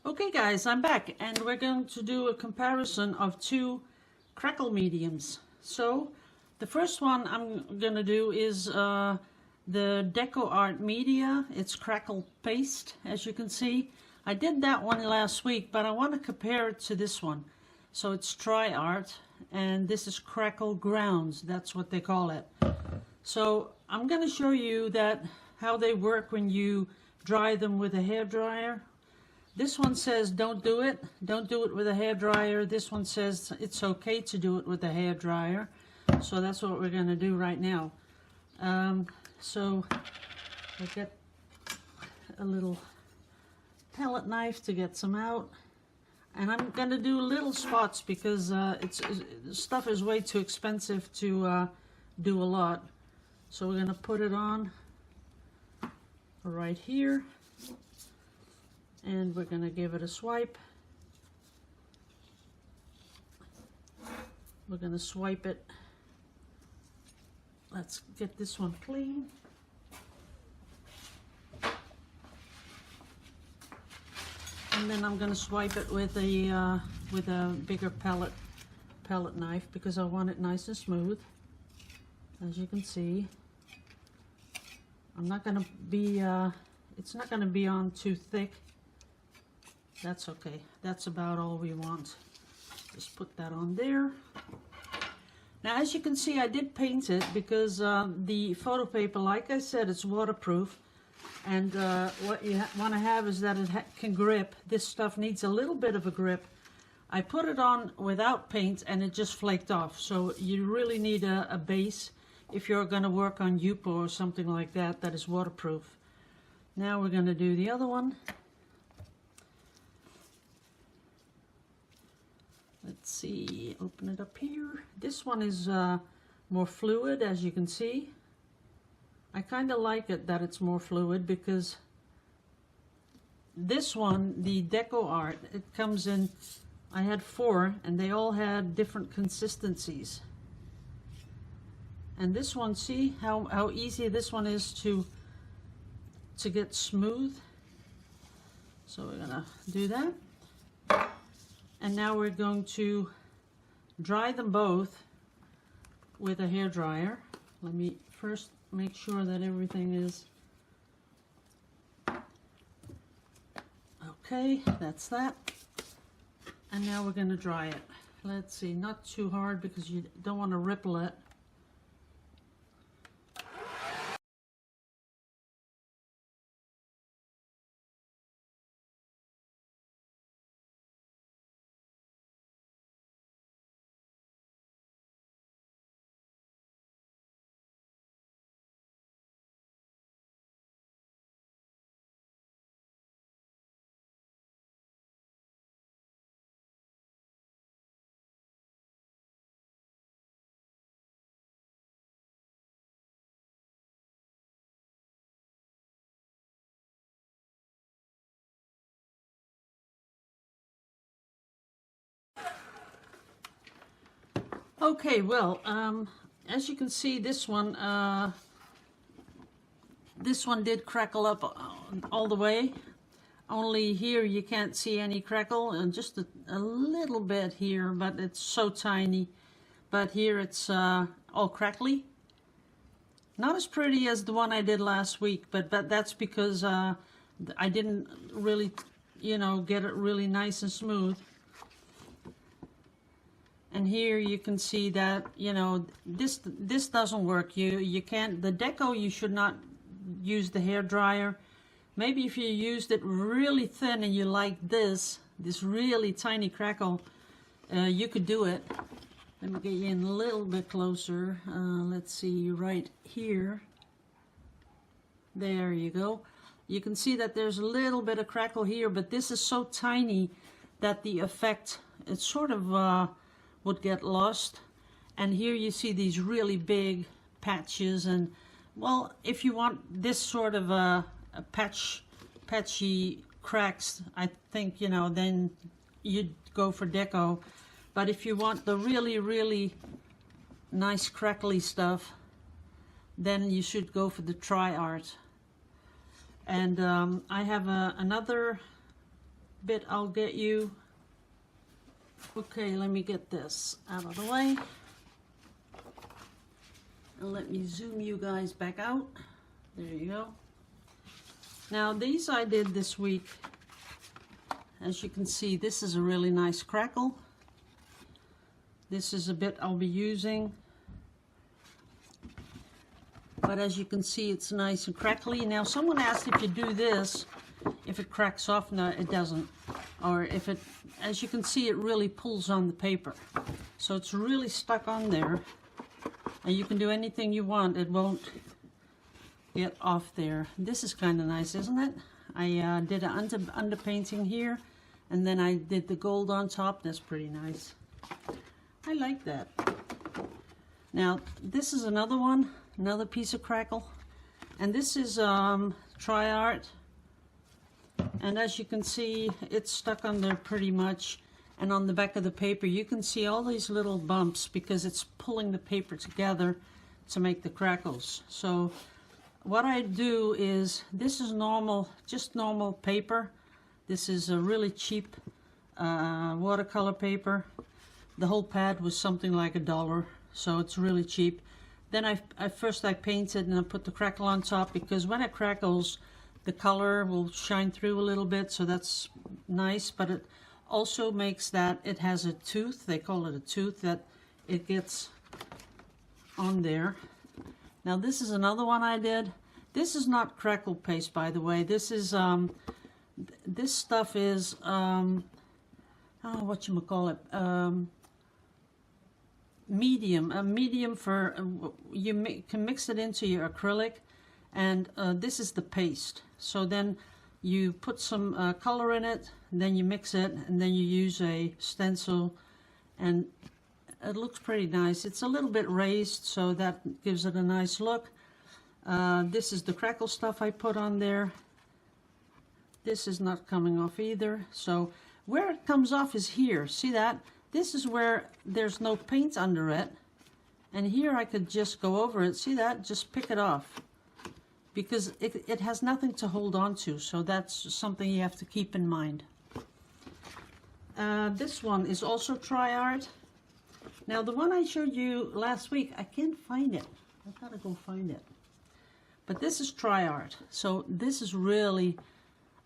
Okay guys, I'm back and we're going to do a comparison of two Crackle mediums. So the first one I'm going to do is the Deco Art Media. It's Crackle Paste, as you can see. I did that one last week, but I want to compare it to this one. So it's Tri Art and this is Crackle Grounds, that's what they call it. So I'm going to show you that how they work when you dry them with a hairdryer. This one says don't do it with a hairdryer. This one says it's okay to do it with a hairdryer. So that's what we're going to do right now. So I get a little palette knife to get some out. And I'm going to do little spots because stuff is way too expensive to do a lot. So we're going to put it on right here. And we're going to give it a swipe. We're going to swipe it. Let's get this one clean. And then I'm going to swipe it with a bigger palette knife because I want it nice and smooth. As you can see, I'm not going to be it's not going to be on too thick. That's okay. That's about all we want. Just put that on there. Now, as you can see, I did paint it because the photo paper, like I said, it's waterproof. And what you want to have is that it can grip. This stuff needs a little bit of a grip. I put it on without paint and it just flaked off. So you really need a base if you're going to work on Yupo or something like that that is waterproof. Now we're going to do the other one. Let's see, open it up here. This one is more fluid, as you can see. I kind of like it that it's more fluid because this one, the Deco Art, it comes in, I had 4 and they all had different consistencies. And this one, see how easy this one is to get smooth. So we're gonna do that. And now we're going to dry them both with a hairdryer. Let me first make sure that everything is okay. That's that. And now we're going to dry it. Let's see, not too hard because you don't want to ripple it. Okay, well, as you can see, this one did crackle up all the way. Only here you can't see any crackle, and just a little bit here, but it's so tiny. But here it's all crackly. Not as pretty as the one I did last week, but that's because I didn't really, get it really nice and smooth. And here you can see that, this doesn't work. You can't, the Deco, you should not use the hairdryer. Maybe if you used it really thin and you like this really tiny crackle, you could do it. Let me get you in a little bit closer. Let's see, right here. There you go. You can see that there's a little bit of crackle here, but this is so tiny that the effect, it's sort of would get lost. And here you see these really big patches, and well, if you want this sort of a patchy cracks, I think, then you'd go for Deco. But if you want the really nice crackly stuff, then you should go for the Tri Art. And I have another bit I'll get you. Okay, let me get this out of the way. And let me zoom you guys back out. There you go. Now these I did this week. As you can see, this is a really nice crackle. This is a bit I'll be using. But as you can see, it's nice and crackly. Now someone asked if you do this, if it cracks off. No, it doesn't. Or if it, as you can see, it really pulls on the paper. So it's really stuck on there. And you can do anything you want. It won't get off there. This is kind of nice, isn't it? I did an underpainting here. And then I did the gold on top. That's pretty nice. I like that. Now, this is another one. Another piece of crackle. And this is Tri-Art. And as you can see, it's stuck on there pretty much. And on the back of the paper, you can see all these little bumps because it's pulling the paper together to make the crackles. So what I do is, this is normal, just normal paper. This is a really cheap watercolor paper. The whole pad was something like $1, so it's really cheap. Then first I painted and I put the crackle on top, because when it crackles, the color will shine through a little bit, so that's nice. But it also makes that it has a tooth, they call it a tooth, that it gets on there. Now this is another one I did. This is not crackle paste, by the way. This is this stuff is whatchamacallit, medium, a medium for you can mix it into your acrylic, and this is the paste. So then you put some color in it, and then you mix it, and then you use a stencil, and it looks pretty nice. It's a little bit raised, so that gives it a nice look. This is the crackle stuff I put on there. This is not coming off either. So where it comes off is here. See that? This is where there's no paint under it. And here I could just go over it. See that? Just pick it off. Because it has nothing to hold on to. So that's something you have to keep in mind. This one is also Tri-Art. Now the one I showed you last week, I can't find it. I gotta go find it. But this is Tri-Art. So this is really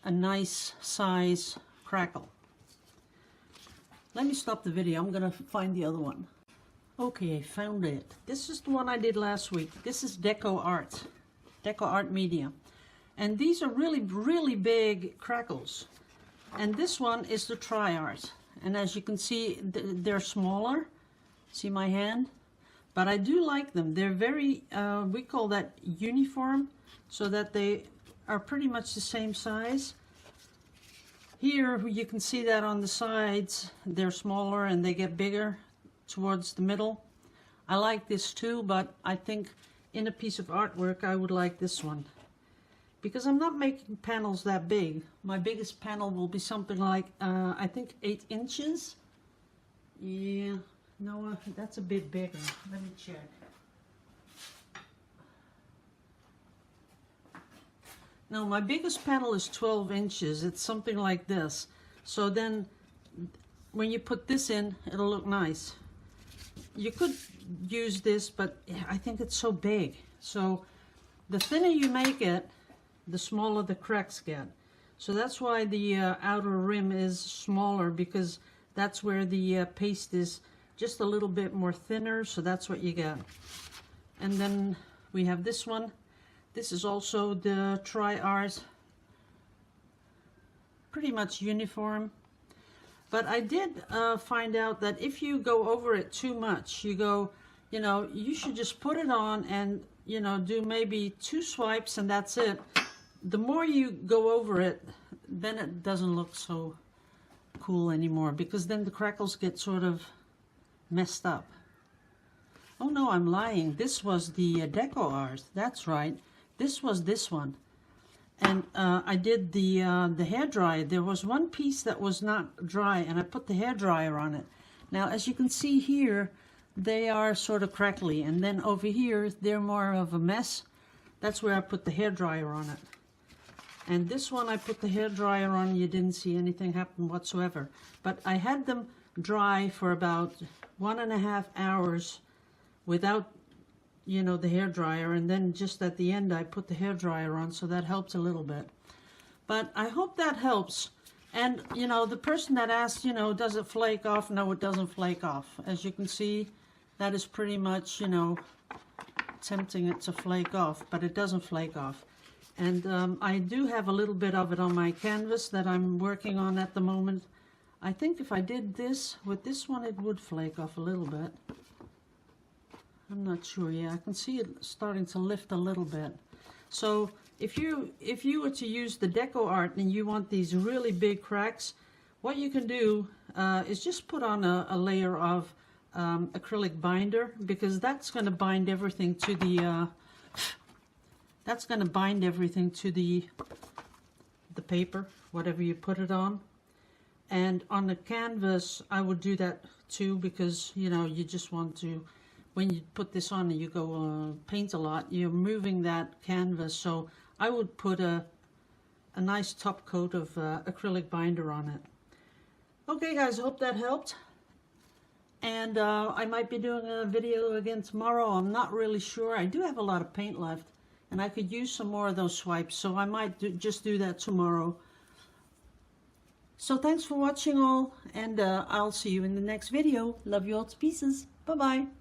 a nice size crackle. Let me stop the video. I'm gonna find the other one. Okay, I found it. This is the one I did last week. This is Deco Art Media. And these are really, really big crackles. And this one is the Tri-Art. And as you can see, they're smaller. See my hand? But I do like them. They're very, we call that uniform, so that they are pretty much the same size. Here you can see that on the sides they're smaller and they get bigger towards the middle. I like this too, but I think in a piece of artwork I would like this one, because I'm not making panels that big. My biggest panel will be something like I think 8 inches. Yeah, no, that's a bit bigger. Let me check. Now my biggest panel is 12 inches. It's something like this. So then when you put this in, it'll look nice. You could use this, but I think it's so big. So the thinner you make it, the smaller the cracks get. So that's why the outer rim is smaller, because that's where the paste is just a little bit more thinner. So that's what you get. And then we have this one. This is also the Tri-Art, pretty much uniform. But I did find out that if you go over it too much, you should just put it on and, do maybe 2 swipes and that's it. The more you go over it, then it doesn't look so cool anymore, because then the crackles get sort of messed up. Oh no, I'm lying. This was the Deco Art. That's right. This was this one. And I did the hairdryer. There was one piece that was not dry, and I put the hairdryer on it. Now, as you can see here, they are sort of crackly, and then over here, they're more of a mess. That's where I put the hairdryer on it. And this one I put the hairdryer on, you didn't see anything happen whatsoever. But I had them dry for about 1.5 hours without, you know, the hairdryer, and then just at the end I put the hairdryer on, so that helps a little bit. But I hope that helps. And, you know, the person that asked, you know, does it flake off? No, it doesn't flake off. As you can see, that is pretty much, you know, tempting it to flake off, but it doesn't flake off. And I do have a little bit of it on my canvas that I'm working on at the moment. I think if I did this with this one, it would flake off a little bit. I'm not sure. Yeah, I can see it starting to lift a little bit. So if you were to use the Deco Art and you want these really big cracks, what you can do is just put on a layer of acrylic binder, because that's going to bind everything to the the paper, whatever you put it on. And on the canvas, I would do that too, because, you know, you just want to, when you put this on and you go paint a lot, you're moving that canvas. So I would put a nice top coat of acrylic binder on it. Okay guys, I hope that helped. And I might be doing a video again tomorrow. I'm not really sure. I do have a lot of paint left, and I could use some more of those swipes, so I might just do that tomorrow. So thanks for watching all, and I'll see you in the next video. Love you all to pieces. Bye-bye.